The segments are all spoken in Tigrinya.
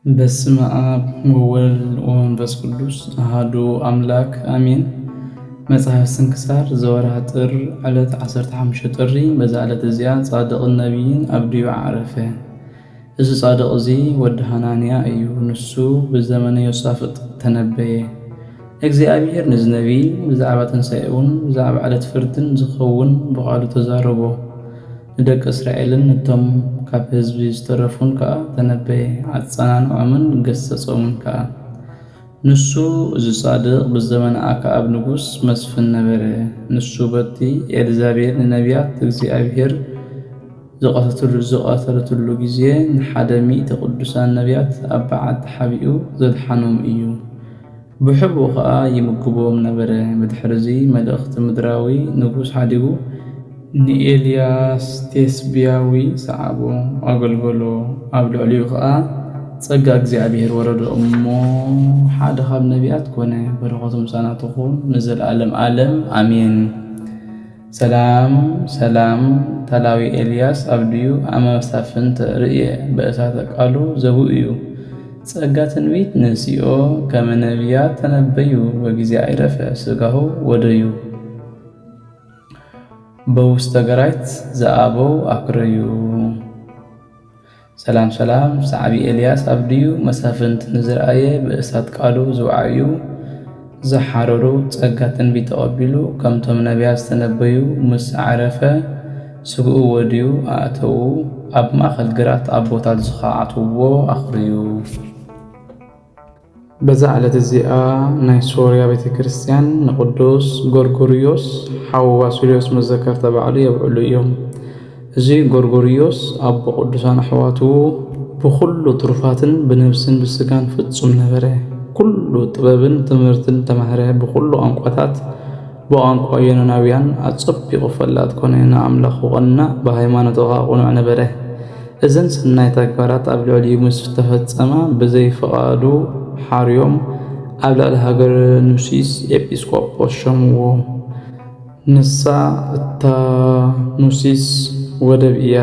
በስመ አብ ወወልድ ወመንፈስ ቅዱስ አሐዱ አምላክ አሜን። መጽሐፍ ስንክሳር ዘወርኃ ጥር ዕለት 15 ጥሪ። በዛ ዕለት እዚያ ጻድቕ ነቢይን አብድዩ ዓረፈ። እዚ ጻድቕ እዚ ወዲ ሐናንያ እዩ። ንሱ ብዘመነ ዮሳፍጥ ተነበየ። እግዚአብሔር ነዚ ነቢይ ብዛዕባ ትንሣኤውን ብዛዕባ ዕለት ፍርድን ዝኸውን ብቓሉ ተዛረቦ። ንደቂ እስራኤልን ነቶም ካብ ህዝቢ ዝተረፉን ከዓ ተነበየ። አጸናንዖምን ገሰጾምን ከዓ ንሱ እዚ ጻድቕ ብዘመነ አክዓብ ንጉስ መስፍን ነበረ። ንሱ በቲ ኤልዛቤል ንነቢያት እግዚአብሔር ዝቐተለትሉ ጊዜ ንሓደ 100 ቅዱሳን ነቢያት ኣብ በዓቲ ሓቢኡ ዘድሓኖም እዩ። ብሕቡኡ ከዓ ይምግቦም ነበረ። ብድሕሪዚ መልእኽቲ ምድራዊ ንጉስ ሓዲጉ ንኤልያስ ቴስብያዊ ሰዓቦ ኣገልገሎ። ኣብ ልዕሊኡ ከዓ ጸጋ እግዚአብሔር ወረዶ እሞ ሓደ ካብ ነቢያት ኮነ። በረኸቱ ምሳና ትኹን ንዘለዓለም ዓለም አሜን። ሰላም ተላዊ ኤልያስ አብድዩ ኣመ መሳፍንተ ርእየ በእሳተ ቃሉ ዘቡ እዩ። ጸጋ ትንቢት ነሲኦ ከመ ነቢያት ተነበዩ። በጊዜ አይረፈ ስጋሁ ወደዩ። በውስተ ገራይት ዘአበው አክረዩ። ሰላም ሰዓቢ ኤልያስ አብድዩ መሳፍንት ንዝረአየ በእሳት ቃሉ ዝውዓዩ ዘሓረሩ ጸጋ ትንቢት ተቐቢሉ ከምቶም ነቢያት ዝተነበዩ ምስ ዓረፈ ስግኡ ወድዩ ኣእተዉ ኣብ ማእኸል ግራት ኣቦታት ዝኸዓትዎ ኣኽርዩ። በዛ ዕለት እዚኣ ናይ ሶርያ ቤተ ክርስቲያን ንቅዱስ ጎርጎርዮስ ሓዊ ባስልዮስ መዘከርተ በዓሉ የብዕሉ እዮም። እዚ ጎርጎርዮስ ኣቦ ቅዱሳን ኣሕዋቱ ብኩሉ ትሩፋትን ብነብስን ብስጋን ፍጹም ነበረ። ኩሉ ጥበብን ትምህርትን ተማህረ። ብኩሉ ቋንቋታት ብቋንቋ ዮናናውያን ኣጸቢቑ ፈላጥ ኮነ። ንኣምላኹ ቐና ብሃይማኖቱ ቁኑዕ ነበረ። እዘን ሰናይ ተግባራት ኣብ ልዕሊኡ ምስ ተፈጸማ ብዘይፈቓዱ ሓርዮም ኣብ ላዕሊ ሃገር ኑሲስ ኤጲስቆጶስ ሸምዎ። ንሳ እታ ኑሲስ ወደብ እያ።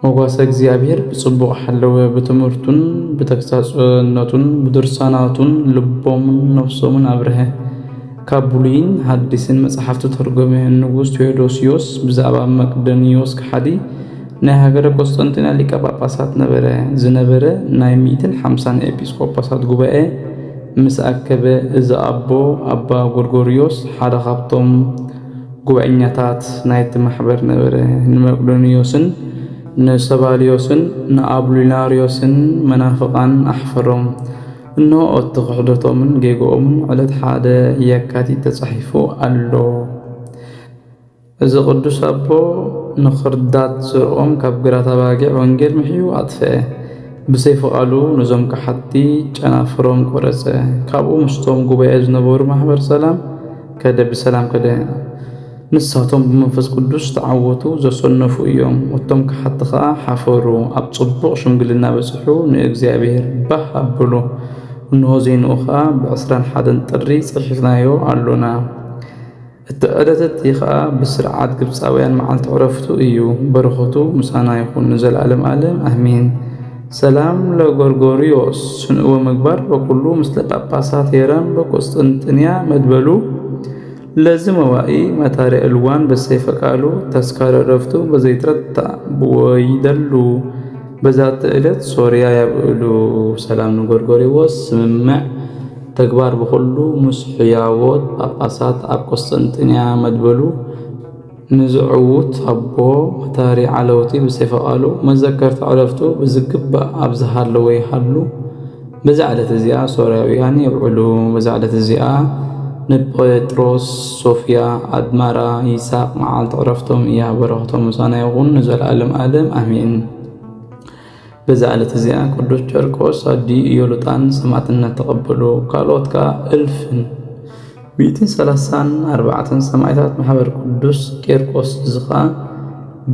መጓሰ እግዚአብሔር ብጽቡቕ ሓለወ። ብትምህርቱን ብተግሳጽነቱን ብድርሳናቱን ልቦምን ነፍሶምን አብርሀ። ካብ ብሉይን ሐዲስን መጽሓፍቲ ተርጎመ። ንጉስ ቴዎዶስዮስ ብዛዕባ መቅደንዮስ ከሓዲ ናይ ሃገረ ቆስጠንጢና ሊቀ ጳጳሳት ነበረ። ዝነበረ ናይ 150 ኤጲስቆጶሳት ጉባኤ ምስ ኣከበ እዚ ኣባ ጎርጎርዮስ ሓደ ካብቶም ጉባኤኛታት ናይቲ ማሕበር ነበረ። ንመቅዶንዮስን ንሰባልዮስን ንኣቡሊናርዮስን መናፍቃን ኣሕፈሮም። እነሆ እቲ ክሕደቶምን ጌጎኦምን ዕለት 1 የካቲት ተጻሒፉ ኣሎ። እዚ ቅዱስ ኣቦ ንኽርዳት ዝርኦም ካብ ግራት ኣባጊዕ ወንጌል ምሕዩ ኣጥፍአ። ብሰይፉ ቃሉ ነዞም ካሓቲ ጨናፍሮም ቆረፀ። ካብኡ ምስቶም ጉባኤ ዝነበሩ ማሕበር ሰላም ከደ ንሳቶም ብመንፈስ ቅዱስ ተዓወቱ ዘሰነፉ እዮም። እቶም ካሓቲ ከዓ ሓፈሩ። ኣብ ጽቡቕ ሽምግልና በጽሑ ንእግዚአብሔር ባህ ኣበሉ። እንሆ ዘይንኡ ከዓ ብ21 ጥሪ ጽሒፍናዮ ኣሎና። እቲ ዕለት ከዓ ብስርዓት ግብፃውያን መዓልቲ ዕረፍቱ እዩ። በረኸቱ ምሳና ይኹን ንዘለዓለም ዓለም አሜን። ሰላም ለጎርጎርዮስ ስንእወ ምግባር በኩሉ ምስለ ጳጳሳት ሄራን በቆስጠንጥንያ መድበሉ ለዚ መዋኢ መታሪ ዕልዋን በሰይፈ ቃሉ ተስካረ ዕረፍቱ በዘይትረታ ወይደሉ። በዛቲ ዕለት ሶርያ ያብዕሉ። ሰላም ንጎርጎርዮስ ስምምዕ ተግባር በኩሉ ምስ ሕያዎት ጳጳሳት ኣብ ቆስጠንጥንያ መድበሉ ንዝዕውት ኣቦ መታሪ ዓለውቲ ብሰይፈ ቃሉ መዘከርቲ ዕረፍቱ ብዝግባእ ኣብ ዝሃለወ ይሃሉ። በዛ ዕለት እዚኣ ሶርያውያን የብዕሉ። በዛ ዕለት እዚኣ ንጴጥሮስ፣ ሶፍያ፣ ኣድማራ፣ ይስሐቅ መዓልቲ ዕረፍቶም እያ። በረኸቶም ምሳና ይኹን ንዘለዓለም ዓለም አሜን። በዛ ዕለት እዚኣ ቅዱስ ጨርቆስ ኣዲዩ ኢዮሉጣን ሰማዕትነት ተቐበሉ። ካልኦት ከዓ 1134 ሰማዕታት ማሕበር ቅዱስ ቄርቆስ ዝኻ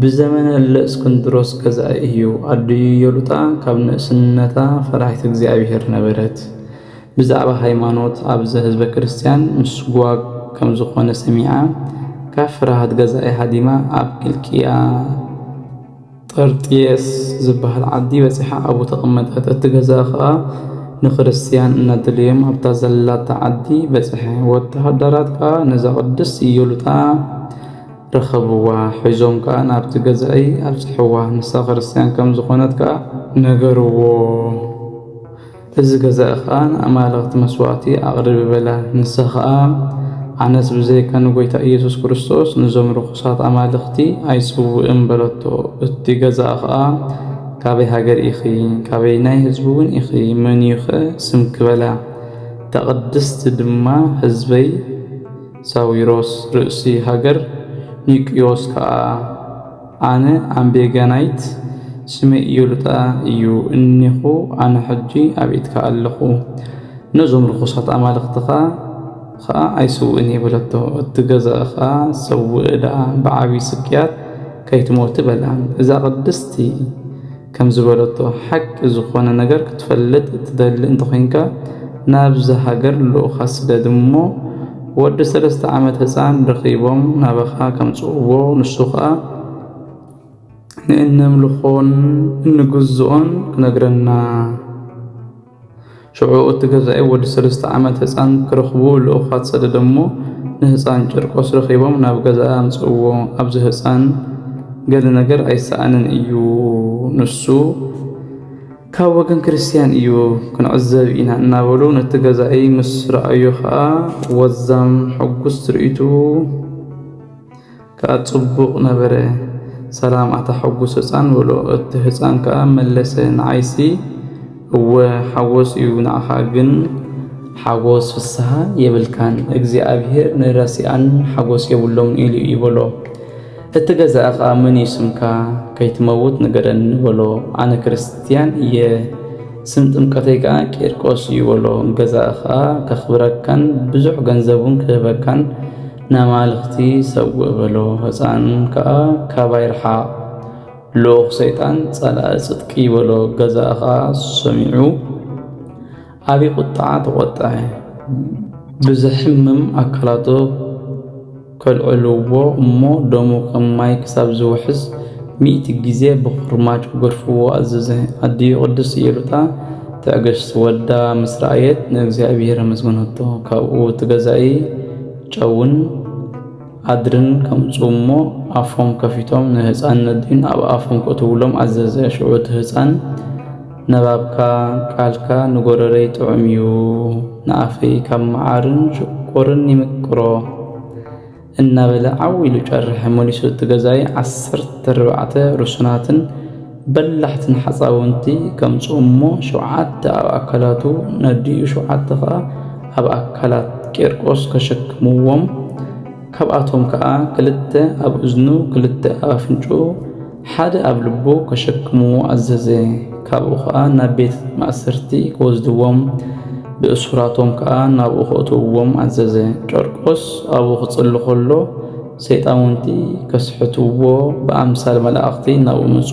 ብዘመነ ለእስክንድሮስ ገዛኢ እዩ። ኣዲዩ ኢዮሉጣ ካብ ንእስነታ ፈራሒት እግዚአብሔር ነበረት። ብዛዕባ ሃይማኖት ኣብዚ ህዝበ ክርስቲያን ምስጓግ ከም ዝኾነ ሰሚዓ ካብ ፍርሃት ገዛኢ ሃዲማ ኣብ ቂልቅያ ጠርጤስ ዝበሃል ዓዲ በፂሓ ኣብኡ ተቐመጠት። እቲ ገዛ ከዓ ንክርስቲያን እናድልዮም ኣብታ ዘላታ ዓዲ በፂሐ። ወተሃደራት ከዓ ነዛ ቅድስቲ ኢዮሉጣ ረኸብዋ፣ ሒዞም ከዓ ናብቲ ገዛኢ ኣብፅሕዋ። ንሳ ክርስቲያን ከም ዝኾነት ከዓ ነገርዎ። እዚ ገዛኢ ከዓ ንኣማልኽቲ መስዋዕቲ ኣቕርብ በላ። ንሳ ከዓ ኣነስ ብዘይካ ንጎይታ ኢየሱስ ክርስቶስ ንዞም ርኩሳት ኣማልኽቲ ኣይፅውዕን በለቶ። እቲ ገዛኢ ከዓ ካበይ ሃገር ኢኺ? ካበይ ናይ ህዝቢ እውን ኢኺ? መን ኢኸ ስምክ በላ። ተቅድስቲ ድማ ህዝበይ ሳዊሮስ ርእሲ ሃገር ኒቅዮስ ከዓ ኣነ ኣምቤጋናይት ስመይ ኢዮሉጣ እዩ እኒኹ ኣነ ሕጂ ኣብ ኢድካ ኣለኹ። ነዞም ርኩሳት ኣማልኽትኻ ከዓ ኣይስውእን የበለቶ። እቲ ገዛኢ ከዓ ሰውእ ደኣ ብዓብይ ስቅያት ከይትሞት በላ። እዛ ቅድስቲ ከም ዝበለቶ ሓቂ ዝኾነ ነገር ክትፈልጥ እትደሊ እንተኮይንካ ናብዛ ሃገር ልኡኻ ስደድ እሞ ወዲ 3 ዓመት ህፃን ረኺቦም ናባኻ ከምፅእዎ ንሱ ከዓ ንእነምልኾን እንግዝኦን ክነግረና። ሽዑ እቲ ገዛኢ ወዲ 3 ዓመት ህፃን ክረኽቡ ልኡኻ ትሰደድ እሞ ንህፃን ጨርቆስ ረኺቦም ናብ ገዛ ኣምፅእዎ። ኣብዚ ህፃን ገለ ነገር ኣይሰኣንን እዩ፣ ንሱ ካብ ወገን ክርስቲያን እዩ ክንዕዘብ ኢና እናበሉ ነቲ ገዛኢ ምስ ረኣዩ ከዓ ወዛም ሕጉስ ትርኢቱ ከዓ ጽቡቕ ነበረ። ሰላም ኣታ ሕጉስ ህፃን በሎ። እቲ ህፃን ከዓ መለሰ ንዓይሲ እወ ሓጎስ እዩ፣ ንዓኻ ግን ሓጎስ ፍስሓ የብልካን፣ እግዚኣብሔር ንረሲኣን ሓጎስ የብሎም ኢሉ ይበሎ። እቲ ገዛኢ ከዓ መን ይስምካ? ከይትመውት ንገረኒ በሎ። ኣነ ክርስቲያን እየ፣ ስም ጥምቀተይ ከዓ ቄርቆስ እዩ በሎ። ገዛኢ ከዓ ከኽብረካን ብዙሕ ገንዘቡን ክህበካን ንኣማልኽቲ ሰውእ በሎ። ህፃን ከዓ ካባይ ርሓቕ ልኡኽ ሰይጣን ጸላኢ ጽድቂ በሎ። ገዛኢ ከዓ ሰሚዑ ዓብይ ቁጣዓ ተቆጥዐ። ብዝሕምም ኣካላቱ ከልዕልዎ እሞ ደሙ ከም ማይ ክሳብ ዝውሕዝ 100 ግዜ ብኹርማጭ ገርፍዎ ኣዘዘ። ኣዲኡ ቅድስቲ ኢዮሉጣ ትዕግስቲ ወዳ ምስ ረኣየት ንእግዚኣብሔር ኣመስገነቶ። ካብኡ እቲ ገዛኢ ጨውን ኣድርን ከምፅኡ እሞ ኣፎም ከፊቶም ንህፃን ነዲን ኣብ ኣፎም ከእትውሎም ኣዘዘ። ሽዑ እቲ ህፃን ነባብካ ቃልካ ንጎረረይ ጥዑም እዩ፣ ንኣፈይ ካብ መዓርን ሽኮርን ይምቅሮ እናበለ ዓዊሉ ጨርሐ። መሊሱ እቲ ገዛኢ 14 ርሱናትን በላሕትን ሓፃውንቲ ከምፅኡ እሞ 7 ኣብ ኣካላቱ ነዲኡ 7 ከዓ ኣብ ኣካላት ቄርቆስ ከሸክምዎም። ካብኣቶም ከዓ 2 ኣብ እዝኑ 2 ኣብ ኣፍንጩ 1 ኣብ ልቡ ከሸክምዎ ኣዘዘ። ካብኡ ከዓ ናብ ቤት ማእሰርቲ ክወስድዎም ብእሱራቶም ከዓ ናብኡ ከእትውዎም ኣዘዘ። ጨርቆስ ኣብኡ ክጽሊ ከሎ ሰይጣውንቲ ከስሕትዎ ብኣምሳል መላእኽቲ ናብኡ መፁ።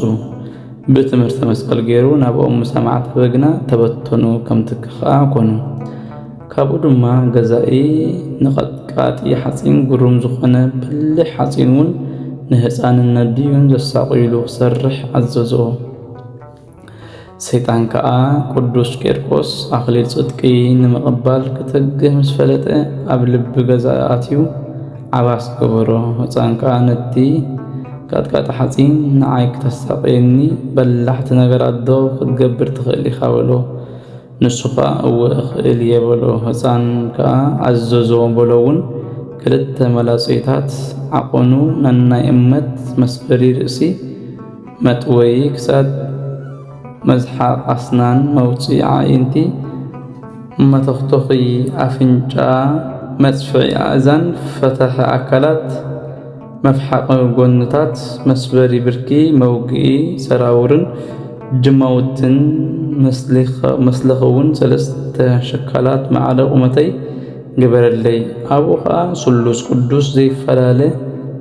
ብትምህርቲ መስቀል ገይሩ ናብኦም ሰማዕቲ በግና ተበተኑ፣ ከም ትኪ ከዓ ኮኑ። ካብኡ ድማ ገዛኢ ንቐጥቃጢ ሓፂን ግሩም ዝኾነ ብልሕ ሓፂን እውን ንህፃንን ነዲዩን ዘሳቂሉ ክሰርሕ ኣዘዞ። ሰይጣን ከዓ ቅዱስ ቄርቆስ ኣኽሊል ጽድቂ ንምቕባል ክተግህ ምስ ፈለጠ ኣብ ልቢ ገዛኢ ኣትዩ ዓባስ ገበሮ። ህፃን ከዓ ነቲ ቀጥቃጢ ሓፂን ንዓይ ክተሳቀየኒ በላሕቲ ነገራት ዶ ክትገብር ትኽእል ኢኻ በሎ። ንሱ ከዓ እወ እኽእል እየ በሎ። ህፃን ከዓ ኣዘዞ በሎ እውን 2 መላፀይታት ዓቆኑ ነናይ እመት መስፈሪ ርእሲ መጥወይ ክሳድ መዝሓቅ ኣስናን መውፅኢ ዓይንቲ መተኽተኺ ኣፍንጫ መፅፍዒ ኣእዛን ፈታሒ ኣካላት መፍሓቂ ጎንታት መስበሪ ብርኪ መውግኢ ሰራውርን ጅማውትን መስለኽ እውን 3 ሸካላት ማዕረ ቁመተይ ግበረለይ። ኣብኡ ከዓ ስሉስ ቅዱስ ዘይፈላለ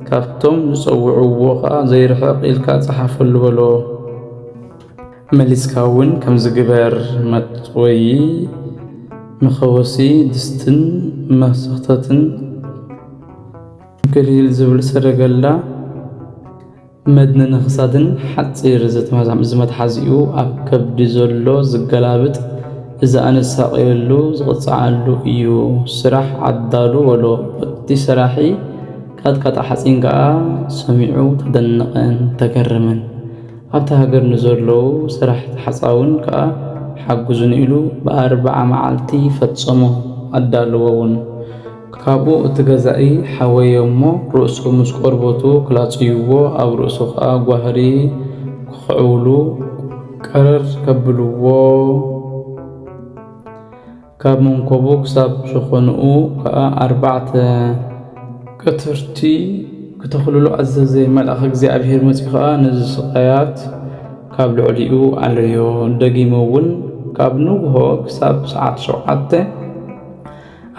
ካብቶም ዝፀውዕዎ ከዓ ዘይርሕቕ ኢልካ ፀሓፈሉ በሎ። መሊስካ እውን ከም ዝግበር መጥወይ መኸወሲ ድስትን መሰኽተትን ገሊል ዝብል ሰረገላ መድነን ክሳድን ሓፂር ዝመትሓዚኡ ኣብ ከብዲ ዘሎ ዝገላብጥ እዛ ኣነሳቀየሉ ዝቕፅዓሉ እዩ ስራሕ ዓዳሉ ወሎ እቲ ስራሒ ካትካታ ሓፂን ከዓ ሰሚዑ ተደነቐን ተገረመን ኣብታ ሃገር ንዘለዉ ስራሕቲ ሓፃውን ከዓ ሓጉዙን ኢሉ ብ40 መዓልቲ ፈጸሞ ኣዳልዎውን ካብኡ እቲ ገዛኢ ሓወዮ እሞ ርእሱ ምስ ቆርበቱ ክላጽይዎ ኣብ ርእሱ ከዓ ጓህሪ ክኽዕውሉ ቀረር ከብልዎ ካብ መንኮቡ ክሳብ ሽኾንኡ ከዓ 4 ቀትርቲ ከተኽልሉ ኣዘዘ መልኣኽ እግዚኣብሔር መፂኡ ከዓ ነዚ ስቃያት ካብ ልዕሊኡ ኣለዮ ደጊሞውን ካብ ንግሆ ክሳብ ሰዓት 7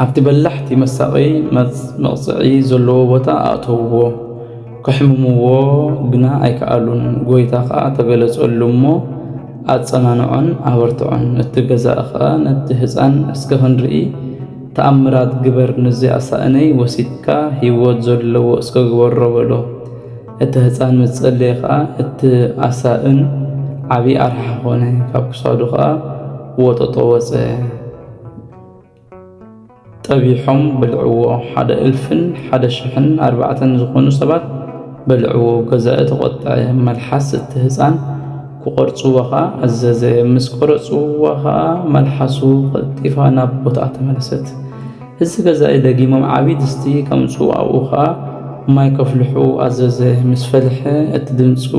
ኣብቲ በላሕቲ መሳቒ መቕፅዒ ዘለዎ ቦታ ኣእተውዎ ከሕምምዎ ግና ኣይከኣሉን ጎይታ ከዓ ተገለጸሉ እሞ ኣጸናንዖን ኣበርትዖን እቲ ገዛእ ከዓ ነቲ ህፃን እስከ ክንርኢ ተኣምራት ግበር ነዚ ኣሳእነይ ወሲድካ ህይወት ዘለዎ እስከ ግበሮ በሎ እቲ ህፃን ምጸለየ ከዓ እቲ ኣሳእን ዓብዪ ኣርሓ ኾነ ካብ ክሳዱ ከዓ ወጠጦ ወፀ ጠቢሖም በልዕዎ 1,104 ዝኾኑ ሰባት በልዕዎ ገዛእ ተቆጥዐ መልሓስ እቲ ህፃን ክቆርጽዎ ከዓ ኣዘዘ ምስ ቆረጽዎ ከዓ መልሓሱ ቀልጢፋ ናብ ቦታኣ ተመለሰት እዚ ገዛኢ ደጊሞም ዓብዪ ድስቲ ከምፁ ኣብኡ ከዓ ማይ ከፍልሑ ኣዘዘ ምስ ፈልሐ እቲ ድምፁ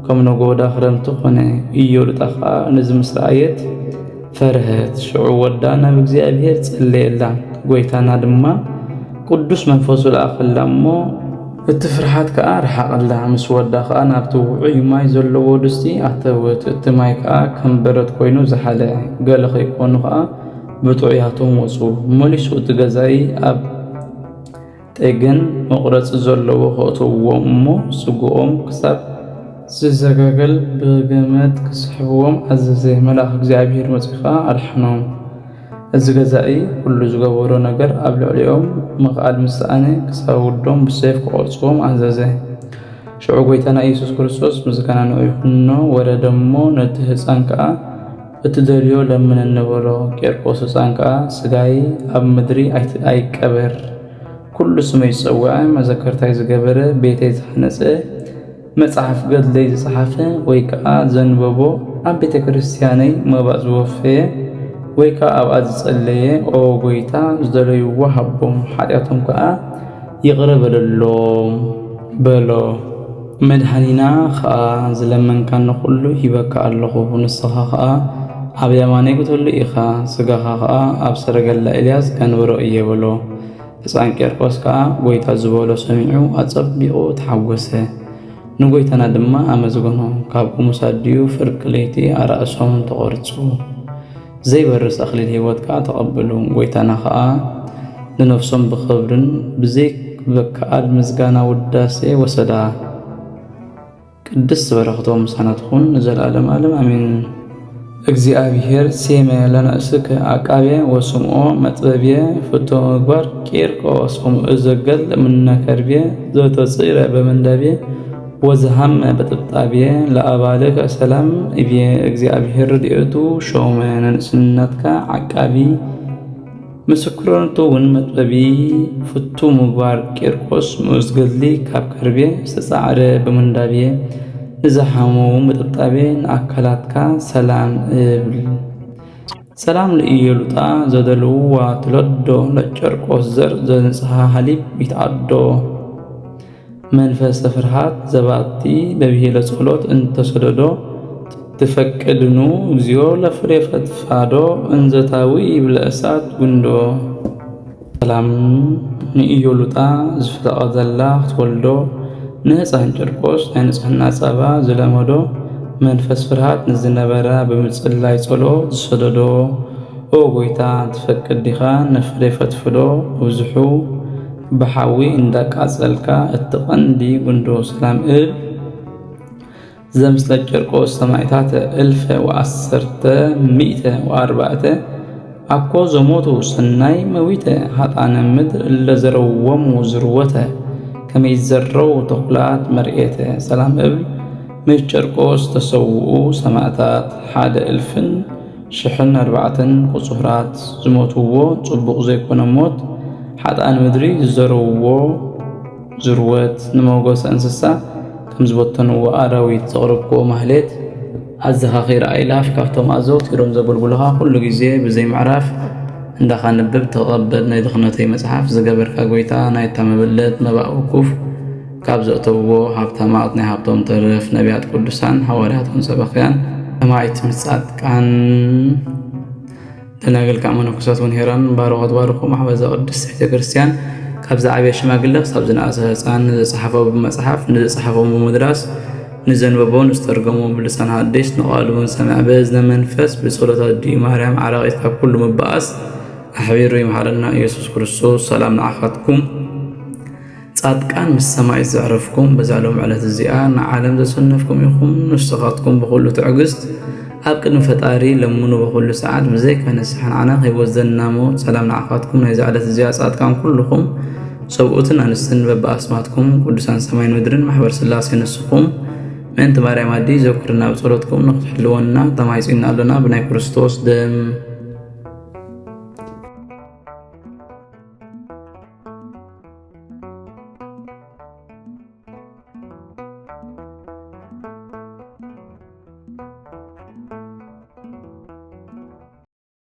ከም ነጎዳ ክረምቲ ኾነ ኢዮልጣ ከዓ ነዚ ምስ ረኣየት ፈርሀት ሽዑ ወዳ ናብ እግዚኣብሔር ጸለየላ ጎይታና ድማ ቅዱስ መንፈሱ ለኣኸላ እሞ እቲ ፍርሃት ከዓ ረሓቐላ ምስ ወዳ ከዓ ናብቲ ውዑይ ማይ ዘለዎ ድስቲ ኣተወት እቲ ማይ ከዓ ከም በረድ ኮይኑ ዝሓለ ገለ ከይኮኑ ከዓ ብጥዑያቶም ወፁ መሊሱ እቲ ገዛኢ ኣብ ጠገን መቁረፂ ዘለዎ ከእትውዎ እሞ ስጉኦም ክሳብ ዝዘጋገል ብገመድ ክስሕብዎም ኣዘዘ መልኣኽ እግዚኣብሔር መፂኡ ከዓ ኣድሓኖም እዚ ገዛኢ ኩሉ ዝገበሮ ነገር ኣብ ልዕሊኦም መቕዓል ምስኣነ ክሳብ ውዶም ብሰይፍ ክቆርፅዎም ኣዘዘ ሽዑ ጎይታና ኢየሱስ ክርስቶስ ምስጋና ይኹኖ ወረደ እሞ ነቲ ህፃን ከዓ እትደልዮ ለምን እንበሎ ቄርቆስ ህፃን ከዓ ስጋይ ኣብ ምድሪ ኣይቀበር ኩሉ ስመይ ዝፀውዐ መዘከርታይ ዝገበረ ቤተይ ዝሃነፀ መጽሓፍ ገድለይ ዝፀሓፈ ወይ ከዓ ዘንበቦ ኣብ ቤተ ክርስቲያነይ መባእ ዝወፈየ ወይ ከዓ ኣብኣ ዝጸለየ ኦ ጎይታ ዝደለይዎ ሃቦም ሓጢኣቶም ከዓ ይቕረ በለሎም በሎ መድኃኒና ከዓ ዝለመንካ ንኹሉ ሂበካ ኣለኹ ንስኻ ከዓ ኣብ የማነይ ክትህሉ ኢኻ ስጋኻ ከዓ ኣብ ሰረገላ ኤልያስ ከንብሮ እየ በሎ ህፃን ቄርቆስ ከዓ ጎይታ ዝበሎ ሰሚዑ ኣጸቢቑ ተሓጐሰ ንጎይታና ድማ ኣመዝገኖ ካብኡ ሙሳድዩ ፍርቂ ለይቲ ኣርእሶም ተቖርጹ ዘይበርስ ኣኽሊል ህይወት ከዓ ተቐበሉ ጎይታና ከዓ ንነፍሶም ብኽብርን ብዘይክበከኣል ምስጋና ውዳሴ ወሰዳ ቅድስት በረኸቶም ምሳና ትኹን ንዘለዓለም ዓለም ኣሜን። እግዚአብሔር ሴመ ለነእስከ አቃቤ ወስምዖ መጥበብየ ፍቶ ምግባር ቂርቆስ ዘገል ምነከርብየ ዘተጽረ በመንዳብየ ወዝሃመ በጥብጣብየ ለአባልከ ሰላም እብየ እግዚአብሔር ርድኤቱ ሾመ ነንስነትካ ዓቃቢ ምስክርነቱ ውን መጥበቢ ፍቱ ምግባር ቂርቆስ ምዝገሊ ካብ ከርብየ ዝተጻዕረ በመንዳብየ ንዝሃመው በጥብጣብየ ንኣካላትካ ሰላም እብል ሰላም ለኢየሉጣ ዘደልዋ ትለዶ ለጨርቆስ ዘር ዘንጽሐ ሀሊብ ይትዓዶ መንፈስ ፍርሃት ዘባቲ በብሄለ ጸሎት እንተሰደዶ ትፈቅድኑ እግዚኦ ለፍሬ ፈትፋዶ እንዘታዊ ብለእሳት ጉንዶ ሰላም ንኢየሉጣ ዝፈቀደላ ክትወልዶ ንህፃን ጨርቆስ ናይ ንጽሕና ጸባ ዝለመዶ መንፈስ ፍርሃት ንዝነበራ ብምጽላይ ጸሎት ዝሰደዶ ኦ ጎይታ ትፈቅድ ዲኻ ነፍሬ ፈትፍዶ ብዙሑ በሓዊ እንዳቃጸልካ እትቐንዲ ጉንዶ ሰላም እብ ዘምስለ ጨርቆስ ሰማዕታት 1114 ኣኮ ዘሞቱ ሰናይ መዊተ ሃጣነ ምድር እለዘረወሙ ዝርወተ كما يزروا تقلات مرئته سلام ابن مش جرقوس تسوؤوا سماعتات حاد ألفن شحن 4 قصهرات زموتوو صبوق زيكون موت حتى أن مدري زروو زروت نموغوس أنسسا كم زبطنو أراويت تغربكو مهلت عزها خير أيلاف كافتوم أزوت يروم زبلبلها كل جزء بزي معرف عندها نبب تقبل نيدخنتي مسحف زقبر كاقويتا نايتا مبلت مبا وكوف كابزوتو هابتا معطني هابتوم طرف نبيات قدسان حوارياتهم سبخيان سماعيت مسات كان تناقل كامونو كساتون هيران بارغو محبزة قدس حتى كريستيان كابزا عبي شماقلق سابزنا أساسان صحفه بمصحف صحفه بمدراس نزنببون استرقمون بلسان هاديش نقالون سمع بازنا منفس بصورة دي مريم على غيث كل مباس أحبيرو يمحرنا يسوس كريستوس سلام نعخاتكم صادقان مس سماي زعرفكم بزعلهم على الزيان عالم زسنفكم يخم نشتغاتكم بكل تعقست أبقد فتاري لمنو بكل ساعات بزيك نسحن عنا هيوزنا موت سلام نعخاتكم نيز على الزيان صادقان كلكم سوقتنا نستن بأسماتكم قدسان سماين مدرن محبر سلاسي نسخكم من تباري مادي ذكرنا بصورتكم نقتحلونا تمايزين لنا بناي كريستوس دم